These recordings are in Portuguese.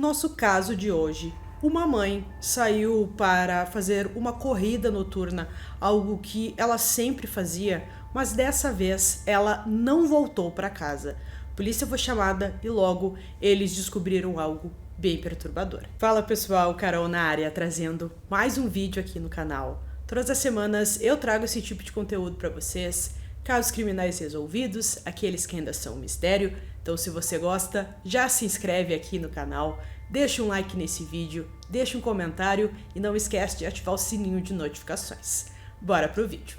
nosso caso de hoje, uma mãe saiu para fazer uma corrida noturna, algo que ela sempre fazia, mas dessa vez ela não voltou para casa. A polícia foi chamada e logo eles descobriram algo bem perturbador. Fala pessoal, Carol na área, trazendo mais um vídeo aqui no canal. Todas as semanas eu trago esse tipo de conteúdo para vocês, casos criminais resolvidos, aqueles que ainda são um mistério. Então se você gosta, já se inscreve aqui no canal, deixa um like nesse vídeo, deixa um comentário e não esquece de ativar o sininho de notificações. Bora pro vídeo!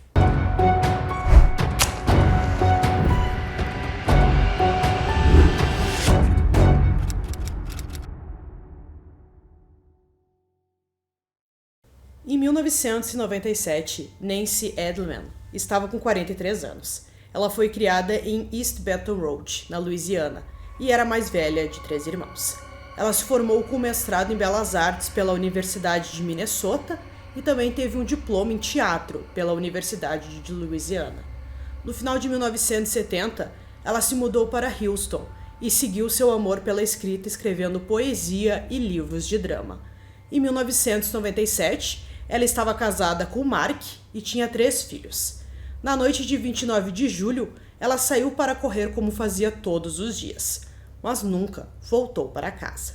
Em 1997, Nancy Edelman estava com 43 anos. Ela foi criada em East Baton Rouge, na Louisiana, e era a mais velha de 3 irmãos. Ela se formou com mestrado em Belas Artes pela Universidade de Minnesota e também teve um diploma em teatro pela Universidade de Louisiana. No final de 1970, ela se mudou para Houston e seguiu seu amor pela escrita, escrevendo poesia e livros de drama. Em 1997, ela estava casada com Mark e tinha 3 filhos. Na noite de 29 de julho, ela saiu para correr como fazia todos os dias, mas nunca voltou para casa.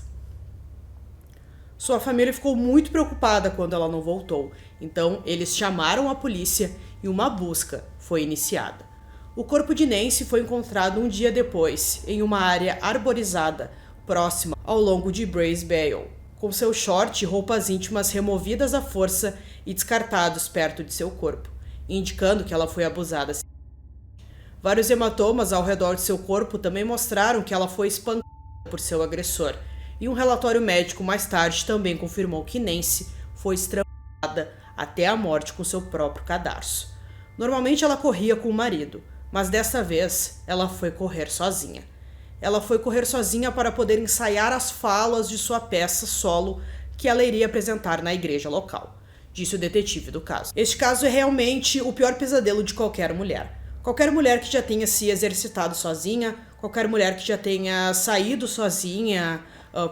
Sua família ficou muito preocupada quando ela não voltou, então eles chamaram a polícia e uma busca foi iniciada. O corpo de Nancy foi encontrado um dia depois, em uma área arborizada, próxima ao longo de Brays Bayou, com seu short e roupas íntimas removidas à força e descartados perto de seu corpo, indicando que ela foi abusada. Vários hematomas ao redor de seu corpo também mostraram que ela foi espancada por seu agressor, e um relatório médico mais tarde também confirmou que Nancy foi estrangulada até a morte com seu próprio cadarço. Normalmente ela corria com o marido, mas dessa vez ela foi correr sozinha. Ela foi correr sozinha para poder ensaiar as falas de sua peça solo que ela iria apresentar na igreja local, disse o detetive do caso. Este caso é realmente o pior pesadelo de qualquer mulher. Qualquer mulher que já tenha se exercitado sozinha, qualquer mulher que já tenha saído sozinha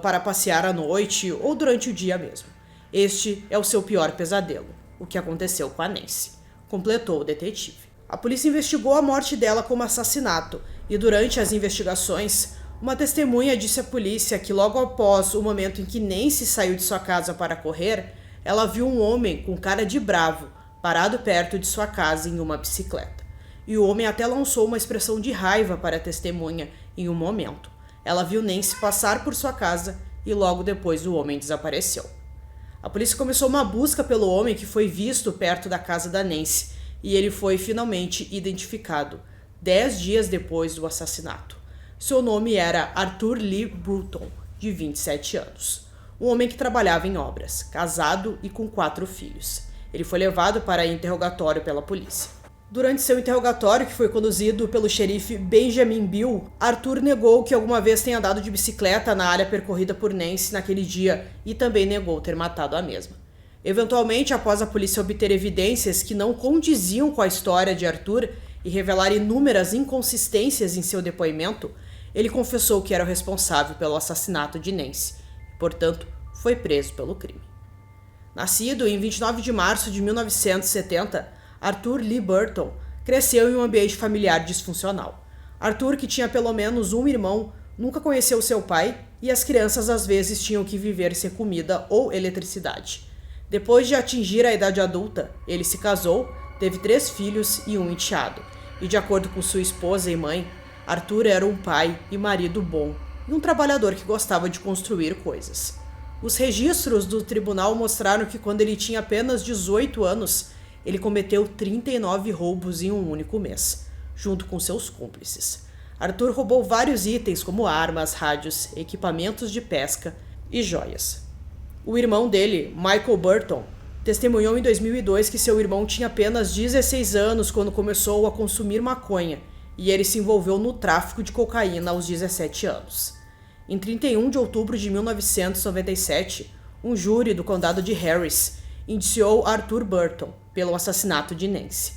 para passear à noite ou durante o dia mesmo. Este é o seu pior pesadelo, o que aconteceu com a Nancy, completou o detetive. A polícia investigou a morte dela como assassinato e durante as investigações, uma testemunha disse à polícia que logo após o momento em que Nancy saiu de sua casa para correr, ela viu um homem com cara de bravo parado perto de sua casa em uma bicicleta. E o homem até lançou uma expressão de raiva para a testemunha em um momento. Ela viu Nancy passar por sua casa e logo depois o homem desapareceu. A polícia começou uma busca pelo homem que foi visto perto da casa da Nancy e ele foi finalmente identificado 10 dias depois do assassinato. Seu nome era Arthur Lee Burton, de 27 anos. Um homem que trabalhava em obras, casado e com 4 filhos. Ele foi levado para interrogatório pela polícia. Durante seu interrogatório, que foi conduzido pelo xerife Benjamin Bill, Arthur negou que alguma vez tenha andado de bicicleta na área percorrida por Nancy naquele dia e também negou ter matado a mesma. Eventualmente, após a polícia obter evidências que não condiziam com a história de Arthur e revelar inúmeras inconsistências em seu depoimento, ele confessou que era o responsável pelo assassinato de Nancy e, portanto, foi preso pelo crime. Nascido em 29 de março de 1970, Arthur Lee Burton cresceu em um ambiente familiar disfuncional. Arthur, que tinha pelo menos um irmão, nunca conheceu seu pai e as crianças às vezes tinham que viver sem comida ou eletricidade. Depois de atingir a idade adulta, ele se casou, teve 3 filhos e um enteado. E de acordo com sua esposa e mãe, Arthur era um pai e marido bom e um trabalhador que gostava de construir coisas. Os registros do tribunal mostraram que quando ele tinha apenas 18 anos, ele cometeu 39 roubos em um único mês, junto com seus cúmplices. Arthur roubou vários itens como armas, rádios, equipamentos de pesca e joias. O irmão dele, Michael Burton, testemunhou em 2002 que seu irmão tinha apenas 16 anos quando começou a consumir maconha e ele se envolveu no tráfico de cocaína aos 17 anos. Em 31 de outubro de 1997, um júri do condado de Harris indiciou Arthur Burton pelo assassinato de Nancy.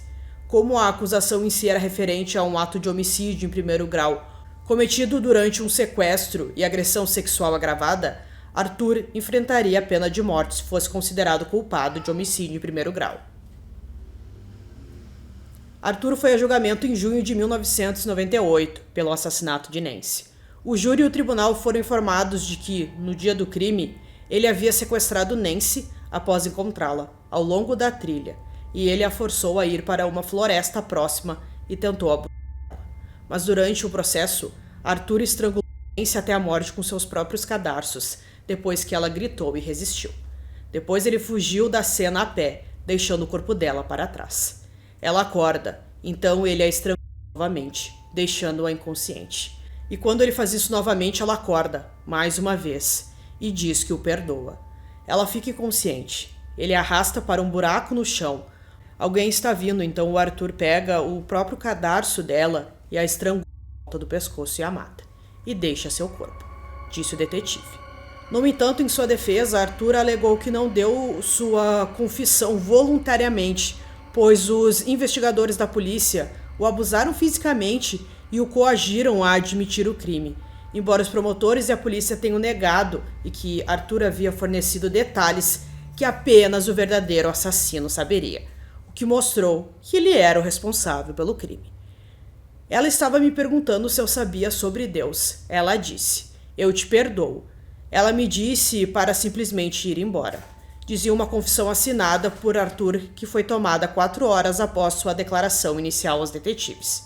Como a acusação em si era referente a um ato de homicídio em primeiro grau cometido durante um sequestro e agressão sexual agravada, Arthur enfrentaria a pena de morte se fosse considerado culpado de homicídio em primeiro grau. Arthur foi a julgamento em junho de 1998 pelo assassinato de Nancy. O júri e o tribunal foram informados de que, no dia do crime, ele havia sequestrado Nancy após encontrá-la ao longo da trilha, e ele a forçou a ir para uma floresta próxima e tentou abusá-la. Mas durante o processo, Arthur estrangulou Nancy até a morte com seus próprios cadarços, depois que ela gritou e resistiu. Depois ele fugiu da cena a pé, deixando o corpo dela para trás. Ela acorda, então ele a estrangula novamente, deixando-a inconsciente. E quando ele faz isso novamente, ela acorda, mais uma vez, e diz que o perdoa. Ela fica inconsciente. Ele a arrasta para um buraco no chão. Alguém está vindo, então o Arthur pega o próprio cadarço dela e a estrangula em volta do pescoço e a mata. E deixa seu corpo, disse o detetive. No entanto, em sua defesa, Arthur alegou que não deu sua confissão voluntariamente, pois os investigadores da polícia o abusaram fisicamente e o coagiram a admitir o crime, embora os promotores e a polícia tenham negado e que Arthur havia fornecido detalhes que apenas o verdadeiro assassino saberia, o que mostrou que ele era o responsável pelo crime. Ela estava me perguntando se eu sabia sobre Deus. Ela disse: "Eu te perdoo." Ela me disse para simplesmente ir embora. Dizia uma confissão assinada por Arthur que foi tomada 4 horas após sua declaração inicial aos detetives.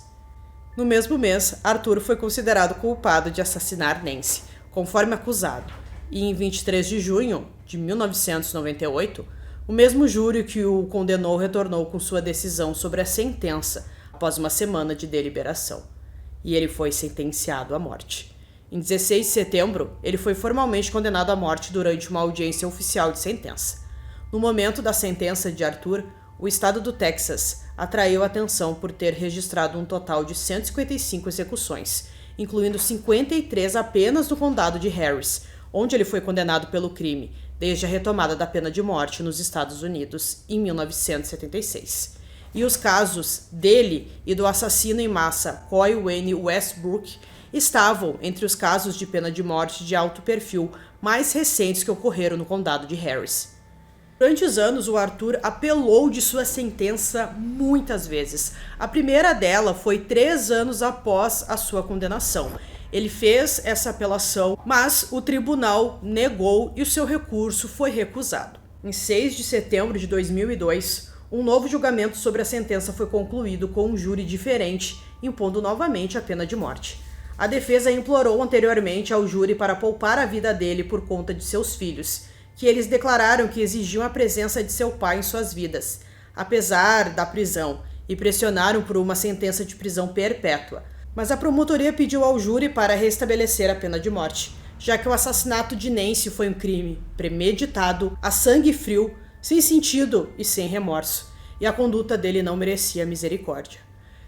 No mesmo mês, Arthur foi considerado culpado de assassinar Nancy, conforme acusado, e em 23 de junho de 1998, o mesmo júri que o condenou retornou com sua decisão sobre a sentença após uma semana de deliberação, e ele foi sentenciado à morte. Em 16 de setembro, ele foi formalmente condenado à morte durante uma audiência oficial de sentença. No momento da sentença de Arthur, o estado do Texas atraiu atenção por ter registrado um total de 155 execuções, incluindo 53 apenas no condado de Harris, onde ele foi condenado pelo crime, desde a retomada da pena de morte nos Estados Unidos em 1976. E os casos dele e do assassino em massa Coy Wayne Westbrook estavam entre os casos de pena de morte de alto perfil mais recentes que ocorreram no condado de Harris. Durante os anos, o Arthur apelou de sua sentença muitas vezes. A primeira dela foi 3 anos após a sua condenação. Ele fez essa apelação, mas o tribunal negou e o seu recurso foi recusado. Em 6 de setembro de 2002, um novo julgamento sobre a sentença foi concluído com um júri diferente, impondo novamente a pena de morte. A defesa implorou anteriormente ao júri para poupar a vida dele por conta de seus filhos, que eles declararam que exigiam a presença de seu pai em suas vidas, apesar da prisão, e pressionaram por uma sentença de prisão perpétua. Mas a promotoria pediu ao júri para restabelecer a pena de morte, já que o assassinato de Nancy foi um crime premeditado, a sangue frio, sem sentido e sem remorso, e a conduta dele não merecia misericórdia.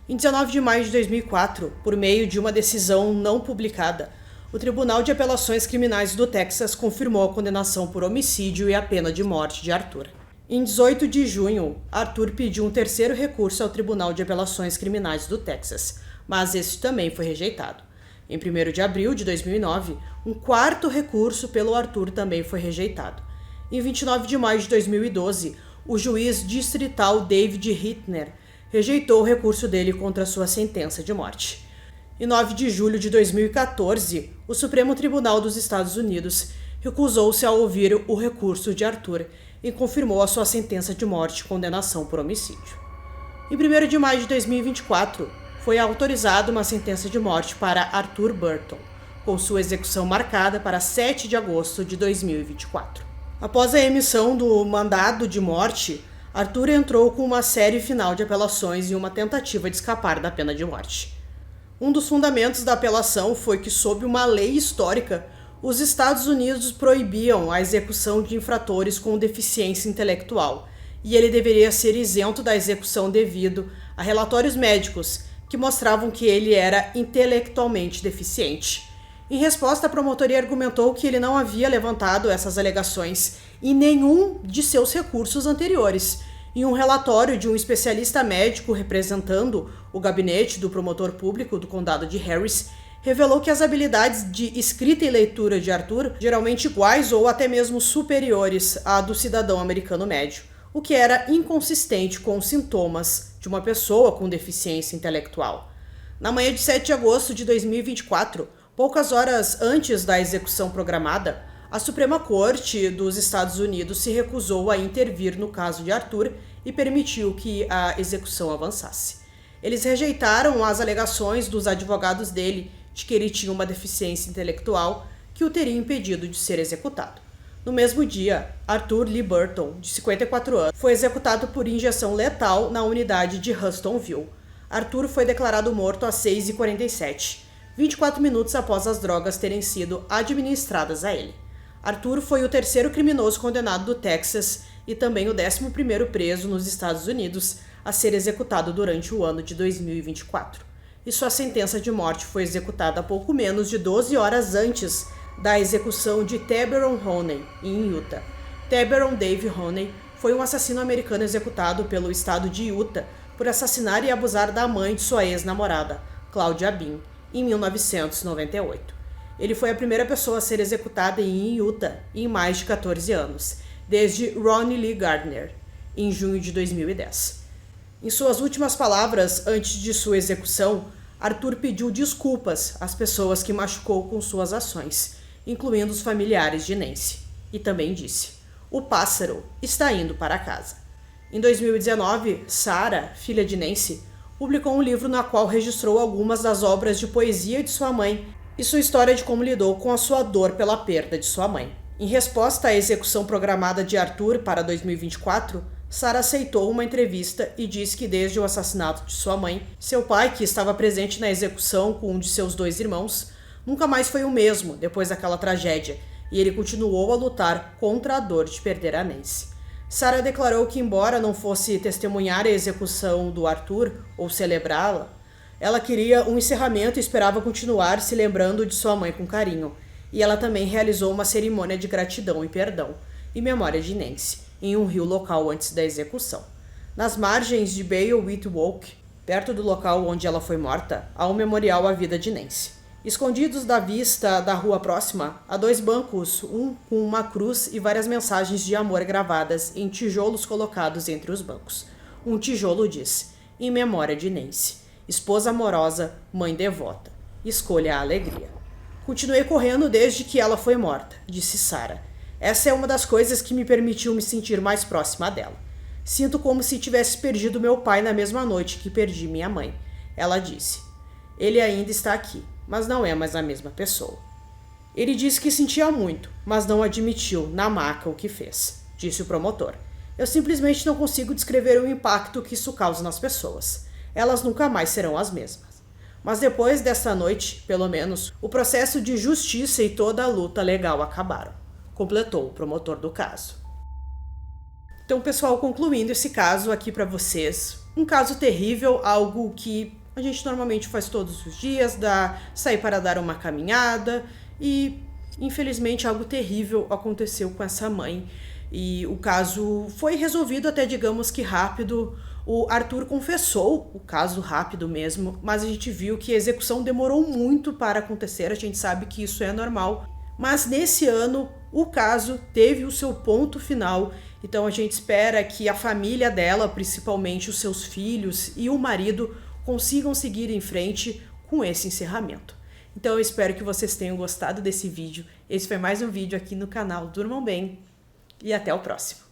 Em 19 de maio de 2004, por meio de uma decisão não publicada, o Tribunal de Apelações Criminais do Texas confirmou a condenação por homicídio e a pena de morte de Arthur. Em 18 de junho, Arthur pediu um terceiro recurso ao Tribunal de Apelações Criminais do Texas, mas esse também foi rejeitado. Em 1º de abril de 2009, um quarto recurso pelo Arthur também foi rejeitado. Em 29 de maio de 2012, o juiz distrital David Hittner rejeitou o recurso dele contra sua sentença de morte. Em 9 de julho de 2014, o Supremo Tribunal dos Estados Unidos recusou-se a ouvir o recurso de Arthur e confirmou a sua sentença de morte e condenação por homicídio. Em 1º de maio de 2024, foi autorizada uma sentença de morte para Arthur Burton, com sua execução marcada para 7 de agosto de 2024. Após a emissão do mandado de morte, Arthur entrou com uma série final de apelações e uma tentativa de escapar da pena de morte. Um dos fundamentos da apelação foi que, sob uma lei histórica, os Estados Unidos proibiam a execução de infratores com deficiência intelectual, e ele deveria ser isento da execução devido a relatórios médicos que mostravam que ele era intelectualmente deficiente. Em resposta, a promotoria argumentou que ele não havia levantado essas alegações em nenhum de seus recursos anteriores. Em um relatório de um especialista médico representando o gabinete do promotor público do condado de Harris, revelou que as habilidades de escrita e leitura de Arthur, geralmente iguais ou até mesmo superiores à do cidadão americano médio, o que era inconsistente com os sintomas de uma pessoa com deficiência intelectual. Na manhã de 7 de agosto de 2024, poucas horas antes da execução programada, a Suprema Corte dos Estados Unidos se recusou a intervir no caso de Arthur e permitiu que a execução avançasse. Eles rejeitaram as alegações dos advogados dele de que ele tinha uma deficiência intelectual que o teria impedido de ser executado. No mesmo dia, Arthur Lee Burton, de 54 anos, foi executado por injeção letal na unidade de Hustonville. Arthur foi declarado morto às 6h47, 24 minutos após as drogas terem sido administradas a ele. Arthur foi o terceiro criminoso condenado do Texas e também o 11º preso nos Estados Unidos a ser executado durante o ano de 2024. E sua sentença de morte foi executada pouco menos de 12 horas antes da execução de Teberon Honey, em Utah. Teberon Dave Honey foi um assassino americano executado pelo estado de Utah por assassinar e abusar da mãe de sua ex-namorada, Claudia Bean, em 1998. Ele foi a primeira pessoa a ser executada em Utah em mais de 14 anos, desde Ronnie Lee Gardner, em junho de 2010. Em suas últimas palavras antes de sua execução, Arthur pediu desculpas às pessoas que machucou com suas ações, incluindo os familiares de Nancy, e também disse: "O pássaro está indo para casa." Em 2019, Sarah, filha de Nancy, publicou um livro na qual registrou algumas das obras de poesia de sua mãe e sua história de como lidou com a sua dor pela perda de sua mãe. Em resposta à execução programada de Arthur para 2024, Sarah aceitou uma entrevista e disse que desde o assassinato de sua mãe, seu pai, que estava presente na execução com um de seus 2 irmãos, nunca mais foi o mesmo depois daquela tragédia, e ele continuou a lutar contra a dor de perder a Nancy. Sarah declarou que, embora não fosse testemunhar a execução do Arthur ou celebrá-la, ela queria um encerramento e esperava continuar se lembrando de sua mãe com carinho, e ela também realizou uma cerimônia de gratidão e perdão, em memória de Nancy, em um rio local antes da execução. Nas margens de Beowulf Walk, perto do local onde ela foi morta, há um memorial à vida de Nancy. Escondidos da vista da rua próxima, há 2 bancos, um com uma cruz e várias mensagens de amor gravadas em tijolos colocados entre os bancos. Um tijolo diz: "Em memória de Nancy, esposa amorosa, mãe devota. Escolha a alegria." "Continuei correndo desde que ela foi morta", disse Sarah. "Essa é uma das coisas que me permitiu me sentir mais próxima dela. Sinto como se tivesse perdido meu pai na mesma noite que perdi minha mãe." Ela disse: "Ele ainda está aqui, mas não é mais a mesma pessoa." "Ele disse que sentia muito, mas não admitiu na maca o que fez", disse o promotor. "Eu simplesmente não consigo descrever o impacto que isso causa nas pessoas. Elas nunca mais serão as mesmas. Mas depois desta noite, pelo menos, o processo de justiça e toda a luta legal acabaram", completou o promotor do caso. Então, pessoal, concluindo esse caso aqui para vocês, um caso terrível, algo que a gente normalmente faz todos os dias, sair para dar uma caminhada, e infelizmente algo terrível aconteceu com essa mãe. E o caso foi resolvido até, digamos que rápido. O Arthur confessou o caso rápido mesmo, mas a gente viu que a execução demorou muito para acontecer, a gente sabe que isso é normal. Mas nesse ano o caso teve o seu ponto final, então a gente espera que a família dela, principalmente os seus filhos e o marido, consigam seguir em frente com esse encerramento. Então eu espero que vocês tenham gostado desse vídeo. Esse foi mais um vídeo aqui no canal Durmam Bem e até o próximo.